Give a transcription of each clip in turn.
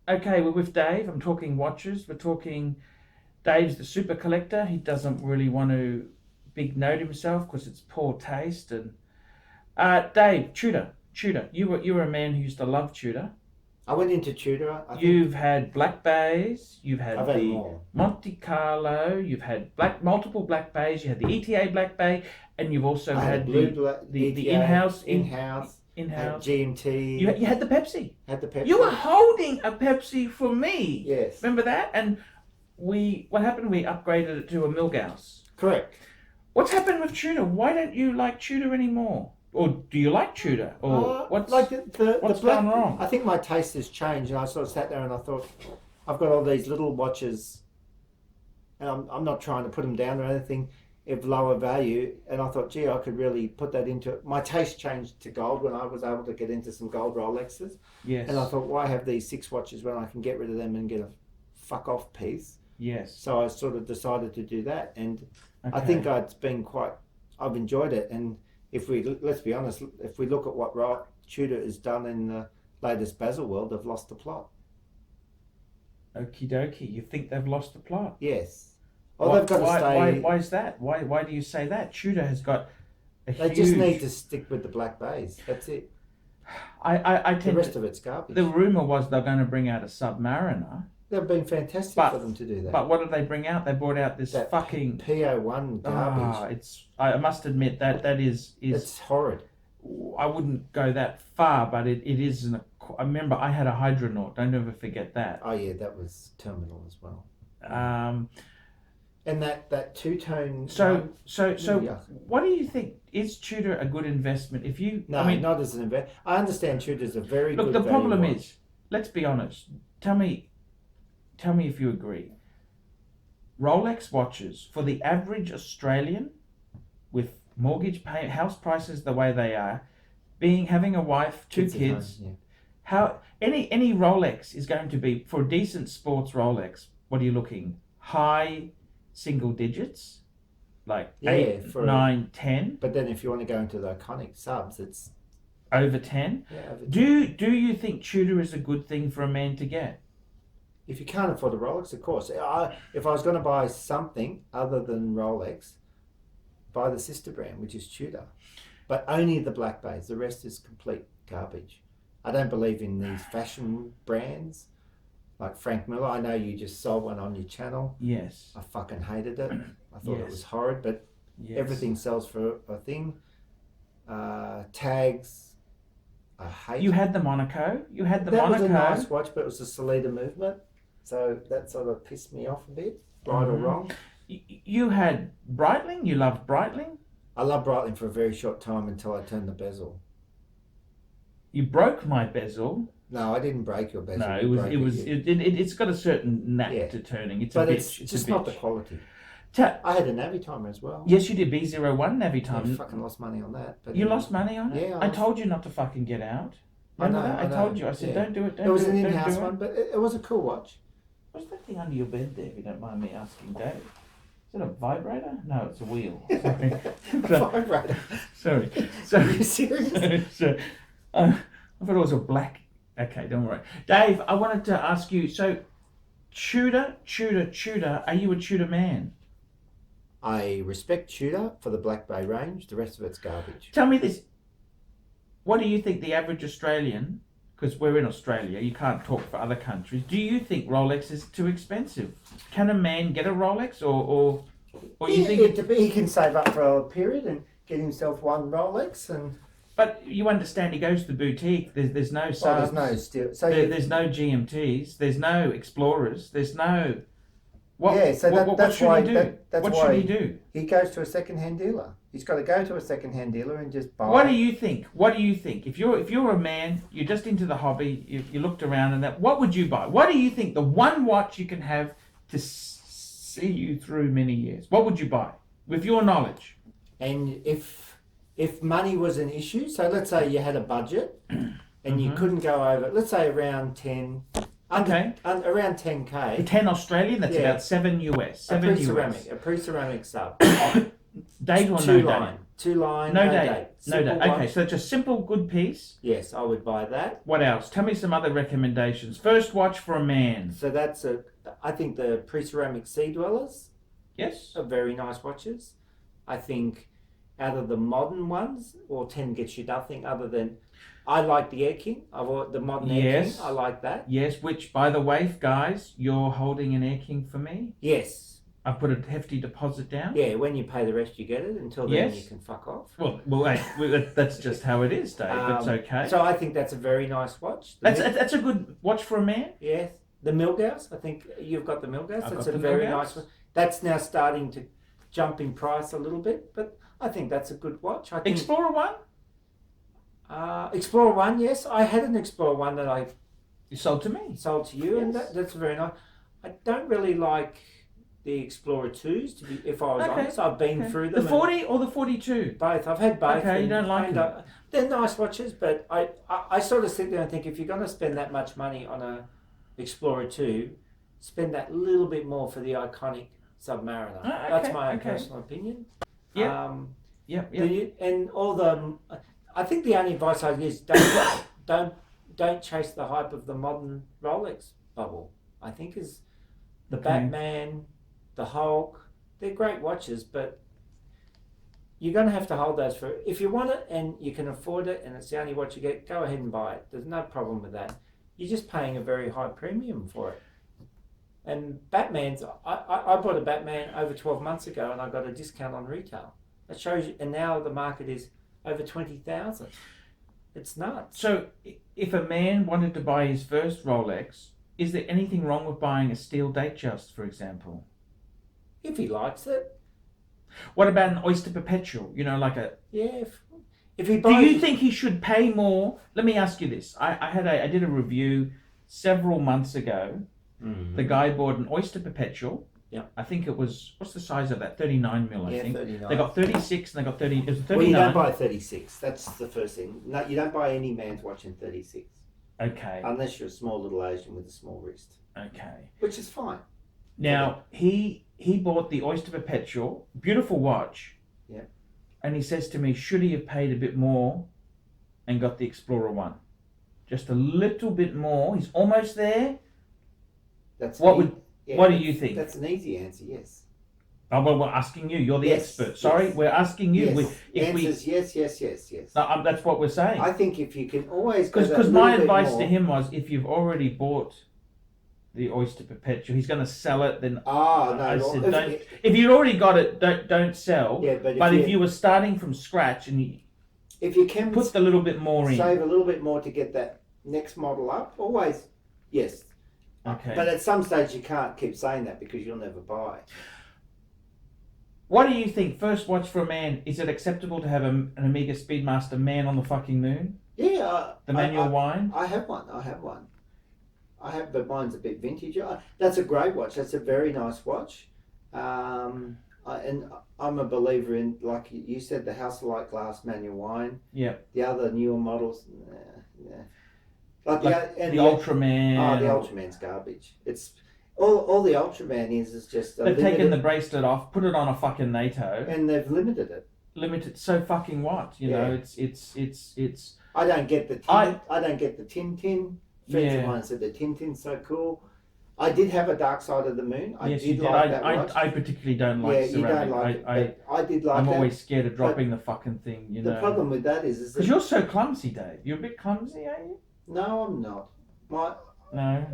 okay, we're with Dave. I'm talking watches. We're talking. Dave's the super collector. He doesn't really want to big note himself because it's poor taste. And Dave, Tudor. You were a man who used to love Tudor. I went into Tudor. You've had Black Bays. You've I've had had the more. Monte Carlo. You've had multiple Black Bays. You had the ETA Black Bay, and you've also I had blue, the in-house in-house, GMT. GMT. You had the Pepsi. Had the Pepsi. You were holding a Pepsi for me. Yes. Remember that? And what happened? We upgraded it to a Milgauss. Correct. What's happened with Tudor? Why don't you like Tudor anymore? Or do you like Tudor? Or what's like what's black, gone wrong? I think my taste has changed, and I sort of sat there and I thought, I've got all these little watches, and I'm not trying to put them down or anything, of lower value, and I thought, gee, I could really put that into... My taste changed to gold when I was able to get into some gold Rolexes. Yes. And I thought, why have these 6 watches when I can get rid of them and get a fuck off piece? Yes. So I sort of decided to do that, and Okay. I think I've enjoyed it. And let's be honest, if we look at what Tudor has done in the latest Basel world, they've lost the plot. Okie dokie. You think they've lost the plot? Yes. Oh, they've got to stay. Why is that? Why do you say that? Tudor has got They just need to stick with the Black Bays. That's it. I The rest of it's garbage. The rumour was they're going to bring out a Submariner. They've been fantastic for them to do that. But what did they bring out? They brought out this that fucking PO1 garbage. I must admit that is It's horrid. I wouldn't go that far, but it is. I remember I had a Hydronaut. Don't ever forget that. Oh yeah, that was terminal as well. And that two-tone. So yeah. What do you think? Is Tudor a good investment? If you No, not as an investment. I understand Tudor's a very good. Look, the problem watch. is, let's be honest. Tell me if you agree. Rolex watches for the average Australian, with mortgage house prices the way they are, having a wife, two kids, yeah. how any Rolex is going to be for a decent sports Rolex. What are you looking? High single digits, like 8, 9, 10. But then if you want to go into the iconic subs, it's over 10. Yeah, over 10. Do you think Tudor is a good thing for a man to get? If you can't afford a Rolex, of course. If I was going to buy something other than Rolex, buy the sister brand, which is Tudor. But only the Black Bays. The rest is complete garbage. I don't believe in these fashion brands like Frank Miller. I know you just sold one on your channel. Yes. I fucking hated it. I thought Yes. it was horrid, but Yes. everything sells for a thing. Tags, I hate. You had the Monaco. That was a nice watch, but it was a Salida movement. So that sort of pissed me off a bit, right or wrong. You had Breitling. You loved Breitling. I loved Breitling for a very short time until I turned the bezel. You broke my bezel. No, I didn't break your bezel. No, it's got a certain knack to turning. It's but a bitch. it's It's just a bitch. not the quality. I had a Navi timer as well. Yes, you did. B01 Navi I time. fucking lost money on that. But You lost money on it? Yeah. I told you not to fucking get out. Remember that? I told you. I said, don't do it. It was an in-house one, but it was a cool watch. What's that thing under your bed there, if you don't mind me asking, Dave? Is it a vibrator? No, it's a wheel. Sorry. Vibrator. Sorry. Are you serious? I thought it was a black... Okay, don't worry. Dave, I wanted to ask you, so Tudor, are you a Tudor man? I respect Tudor for the Black Bay range. The rest of it's garbage. Tell me this. What do you think the average Australian, because we're in Australia, you can't talk for other countries, do you think Rolex is too expensive? Can a man get a Rolex or you think... He can save up for a period and get himself one Rolex and... But you understand, he goes to the boutique, there's no subs, there's no steel. So there's no GMTs, there's no Explorers, there's no... What should he do? He goes to a second-hand dealer. He's got to go to a second-hand dealer and just buy. What do you think? If you're a man, you're just into the hobby, you looked around and that, what would you buy? What do you think the one watch you can have to see you through many years? What would you buy with your knowledge? And if money was an issue, so let's say you had a budget and you couldn't go over, let's say around 10. Around 10k. For 10 Australian, that's about $7 US. A pre-ceramic sub. Date or two no line. date? 2-line, No no date. date. No Simple date. Okay, watch. so it's a simple, good piece. Yes, I would buy that. What else? Tell me some other recommendations. First watch for a man. So I think the pre-ceramic sea dwellers Yes. are very nice watches. I think out of the modern ones, well, 10 gets you nothing other than, I like the Air King. The modern Air King. I like that. Yes, which, by the way, guys, you're holding an Air King for me. Yes. I've put a hefty deposit down. Yeah, when you pay the rest, you get it. Until then, you can fuck off. Well, hey, that's just how it is, Dave. It's okay. So I think that's a very nice watch. That's a good watch for a man. Yes. The Milgauss, I think you've got the Milgauss. I've That's got a the very Milgauss. nice one. That's now starting to jump in price a little bit, but I think that's a good watch. I think Explorer 1? Explorer 1, yes. I had an Explorer 1 that You sold to me. sold to you, and that's very nice. I don't really like the Explorer 2s, if I was honest. I've been through them. The 40 or the 42? Both. I've had both. Okay, you don't like them. They're nice watches, but I sort of sit there and think, if you're going to spend that much money on a Explorer 2, spend that little bit more for the iconic Submariner. That's my own personal opinion. Yeah. And I think the only advice I give is don't chase the hype of the modern Rolex bubble. I think is the Batman, the Hulk. They're great watches, but you're going to have to hold those for, if you want it and you can afford it and it's the only watch you get, go ahead and buy it. There's no problem with that. You're just paying a very high premium for it. And Batman's, I bought a Batman over 12 months ago and I got a discount on retail. That shows you, and now the market is over 20,000. It's nuts. So if a man wanted to buy his first Rolex, is there anything wrong with buying a steel Datejust, for example? If he likes it. What about an Oyster Perpetual? You know, like a... Yeah, if he buys... Do you think he should pay more? Let me ask you this. I did a review several months ago. Mm-hmm. The guy bought an Oyster Perpetual. Yeah. I think it was, what's the size of that? 39 mil, I think. 39. They got 36 and they got 30. It was 39. Well, you don't buy 36. That's the first thing. No, you don't buy any man's watch in 36. Okay. Unless you're a small little Asian with a small wrist. Okay. Which is fine. Now, he bought the Oyster Perpetual, beautiful watch. Yeah. And he says to me, should he have paid a bit more and got the Explorer 1? Just a little bit more. He's almost there. What do you think? That's an easy answer, yes. Oh, well, we're asking you. You're the expert. Sorry, we're asking you. Yes. Yes. No, that's what we're saying. I think if you can always... Because my advice to him was, if you've already bought the Oyster Perpetual, he's going to sell it, then... I said, if you've already got it, don't sell. Yeah, but if you were starting from scratch and if you can put a little bit more in... Save a little bit more to get that next model up, always, yes. Okay. But at some stage you can't keep saying that because you'll never buy. What do you think? First watch for a man, is it acceptable to have an Omega Speedmaster Man on the fucking moon? Yeah. The manual wind? I have one, but mine's a bit vintage. That's a great watch. That's a very nice watch. And I'm a believer in, like you said, the House-Light glass manual wind. Yeah. The other newer models, Like the Ultraman. Oh, the Ultraman's garbage. It's all the Ultraman is just. They've taken the bracelet off, put it on a fucking NATO, and they've limited it. Limited. So fucking what? You know, it's. I don't get the tin. I don't get the Tintin. Friends of mine said the Tintin's so cool. I did have a Dark Side of the Moon. I did like that watch. I particularly don't like ceramic. You don't like it. I did like I'm that. always scared of dropping the fucking thing. You know. The problem with that is because you're so clumsy, Dave. You're a bit clumsy, are you? No, I'm not. No.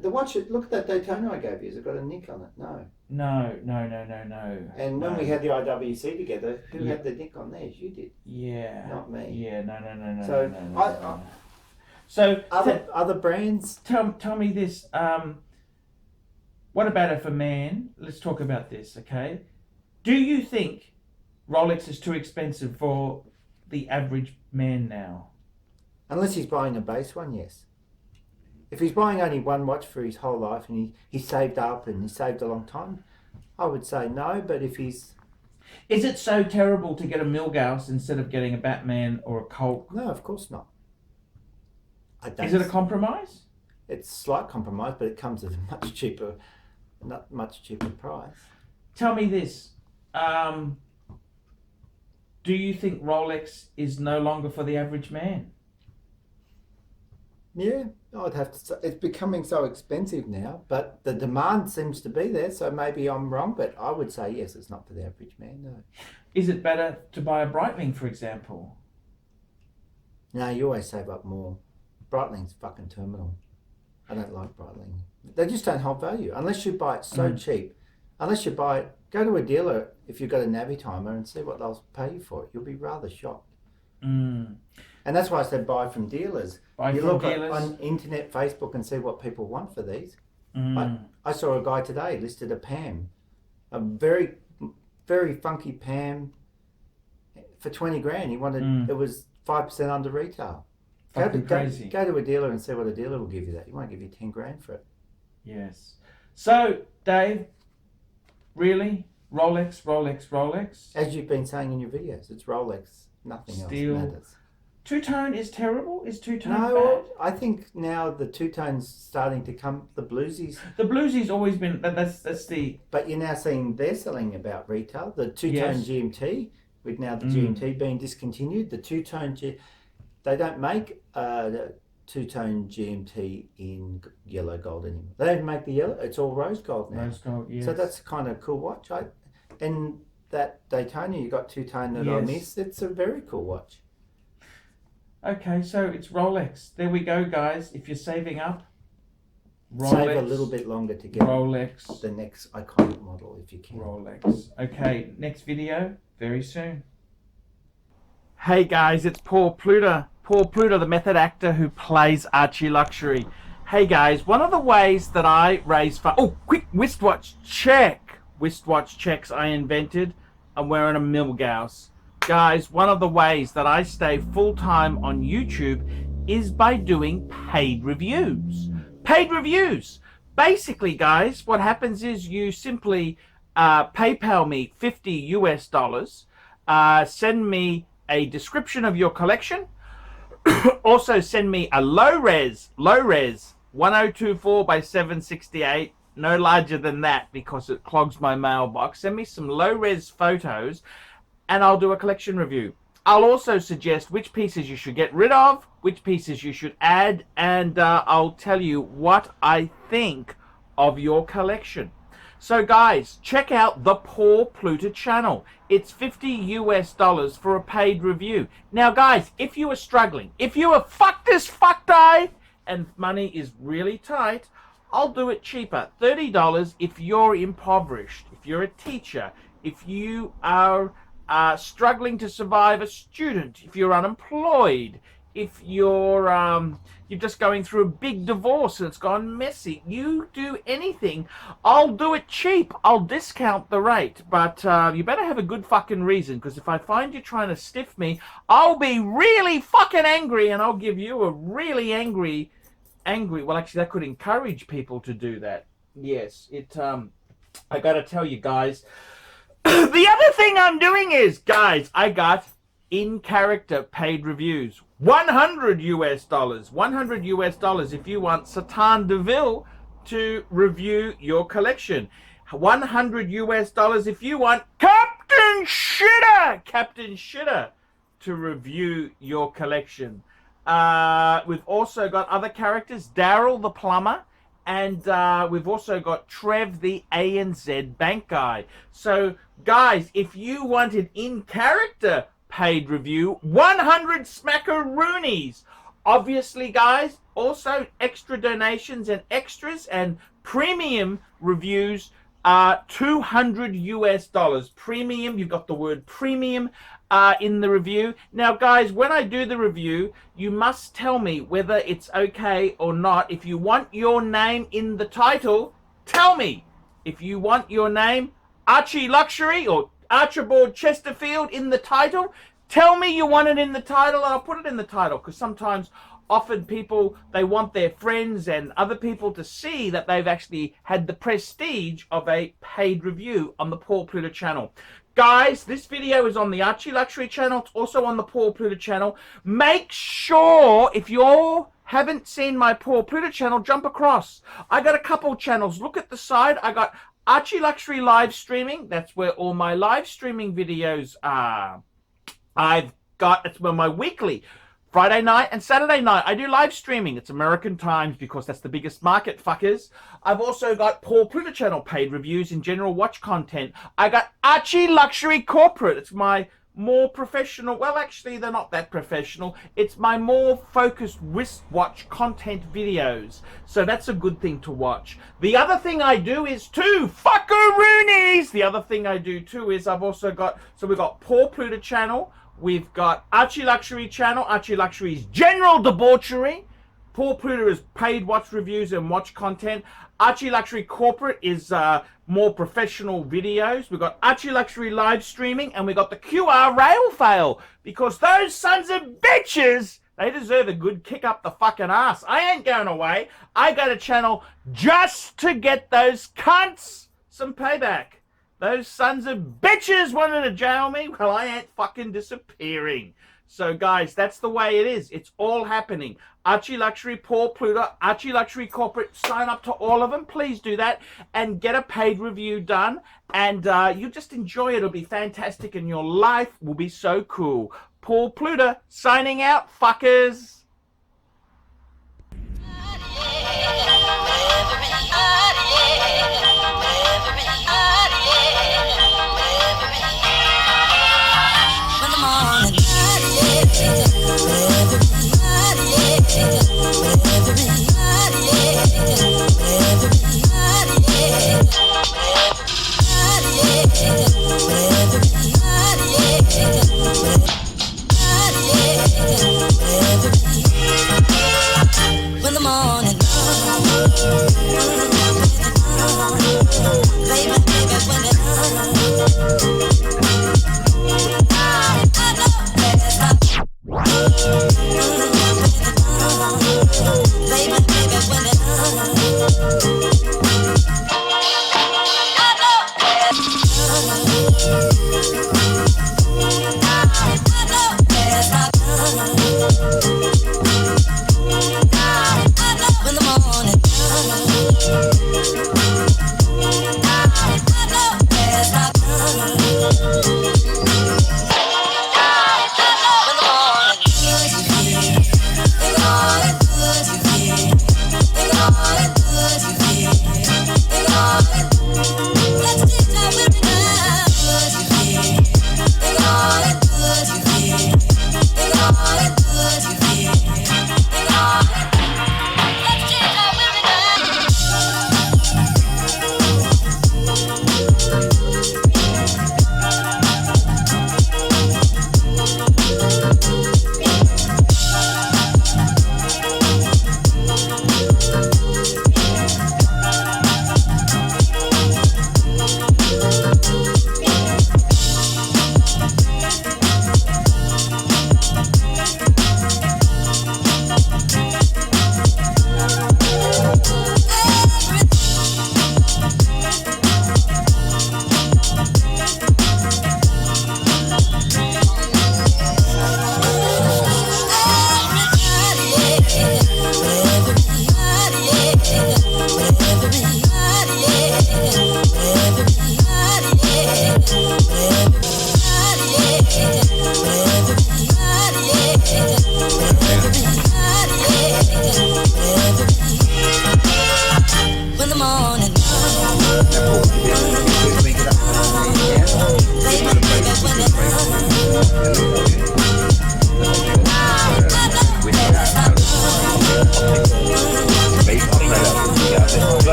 The watch. Look at that Daytona I gave you. Has it got a nick on it? No. No. And when we had the IWC together, who had the nick on theirs? You did. Yeah. Not me. Yeah. No. So no. So other brands. Tell me this. What about if a man? Let's talk about this, okay? Do you think Rolex is too expensive for the average man now? Unless he's buying a base one, yes. If he's buying only one watch for his whole life and he saved up and he saved a long time, I would say no. But if he's... Is it so terrible to get a Milgauss instead of getting a Batman or a Colt? No, of course not. Is it a compromise? It's a slight compromise, but it comes at a much cheaper price. Tell me this. do you think Rolex is no longer for the average man? Yeah, I'd have to say it's becoming so expensive now, but the demand seems to be there. So maybe I'm wrong, but I would say yes, it's not for the average man. No. Is it better to buy a Breitling, for example? No, you always save up more. Breitling's fucking terminal. I don't like Breitling. They just don't hold value unless you buy it so cheap. Unless you buy it, go to a dealer if you've got a Navitimer and see what they'll pay you for it. You'll be rather shocked. And that's why I said buy from dealers. You look on internet, Facebook, and see what people want for these. I saw a guy today listed a PAM, a very, very funky PAM for 20 grand. He wanted it was 5% under retail. Crazy. Go to a dealer and see what a dealer will give you that. He won't give you 10 grand for it. Yes. So, Dave, really? Rolex? As you've been saying in your videos, it's Rolex. Nothing else matters. Two-tone is terrible? Is two-tone bad? bad? I think now the two-tone's starting to come, the bluesies. The bluesie's always been, that's the... But you're now seeing they're selling about retail. The two-tone GMT, with now the GMT being discontinued, the two-tone they don't make the two-tone GMT in yellow gold anymore. They don't make the yellow, it's all rose gold now. Rose gold, yes. So that's kind of a cool watch. And that Daytona, you got two-tone that I missed. It's a very cool watch. Okay, so it's Rolex. There we go, guys. If you're saving up, Rolex. Save a little bit longer to get Rolex. The next iconic model if you can. Rolex. Okay, next video very soon. Hey guys, it's Paul Pluta. Paul Pluta, the method actor who plays ArchieLuxury. Hey guys, one of the ways that I raise funds... Oh, quick wristwatch check. Wristwatch checks I invented. I'm wearing a Milgauss. Guys, one of the ways that I stay full-time on YouTube is by doing paid reviews. Paid reviews. Basically, guys, what happens is you simply PayPal me $50 US, send me a description of your collection, also send me a low-res 1024 by 768, no larger than that because it clogs my mailbox. Send me some low-res photos and I'll do a collection review. I'll also suggest which pieces you should get rid of, which pieces you should add, and I'll tell you what I think of your collection. So guys, check out the Paul Pluta channel. It's $50 US for a paid review. Now guys, if you are struggling, if you are fuck die, and money is really tight, I'll do it cheaper. $30 if you're impoverished, if you're a teacher, if you are struggling to survive, a student, if you're unemployed, if you're just going through a big divorce and it's gone messy. You do anything, I'll do it cheap. I'll discount the rate, but you better have a good fucking reason, because if I find you trying to stiff me, I'll be really fucking angry, and I'll give you a really angry. Well, actually, that could encourage people to do that. Yes, I gotta tell you guys. The other thing I'm doing is, guys, I got in-character paid reviews. $100 US. $100 US if you want Satan DeVille to review your collection. $100 US if you want Captain Shitter to review your collection. We've also got other characters, Daryl the plumber, and we've also got Trev the ANZ bank guy. So guys, if you want an in-character paid review, 100 smackaroonies. Obviously guys, also extra donations and extras and premium reviews are $200 US. Premium, you've got the word premium in the review. Now guys, when I do the review, you must tell me whether it's okay or not. If you want your name in the title, tell me. If you want your name, ArchieLuxury or Archibald Chesterfield, in the title, tell me you want it in the title and I'll put it in the title, because sometimes often people, they want their friends and other people to see that they've actually had the prestige of a paid review on the Paul Pluta channel. Guys, this video is on the ArchieLuxury channel. It's also on the Paul Pluta channel. Make sure, if you all haven't seen my Paul Pluta channel, jump across. I got a couple channels. Look at the side. I got ArchieLuxury live streaming. That's where all my live streaming videos It's my weekly. Friday night and Saturday night, I do live streaming. It's American times because that's the biggest market, fuckers. I've also got Paul Pluta channel paid reviews and general watch content. I got ArchieLuxury Corporate. It's my more professional, well, actually, they're not that professional. It's my more focused wristwatch content videos. So that's a good thing to watch. The other thing I do is too, fuckaroonies! The other thing I do too is I've also got, so we've got Paul Pluta channel. We've got ArchieLuxury channel, ArchieLuxury's general debauchery. Paul Pluta is paid watch reviews and watch content. ArchieLuxury Corporate is more professional videos. We've got ArchieLuxury live streaming, and we got the QR rail fail, because those sons of bitches, they deserve a good kick up the fucking ass. I ain't going away. I got a channel just to get those cunts some payback. Those sons of bitches wanted to jail me. Well, I ain't fucking disappearing. So, guys, that's the way it is. It's all happening. ArchieLuxury, Paul Pluta, ArchieLuxury Corporate. Sign up to all of them. Please do that and get a paid review done. And you'll just enjoy it. It'll be fantastic, and your life will be so cool. Paul Pluta signing out, fuckers.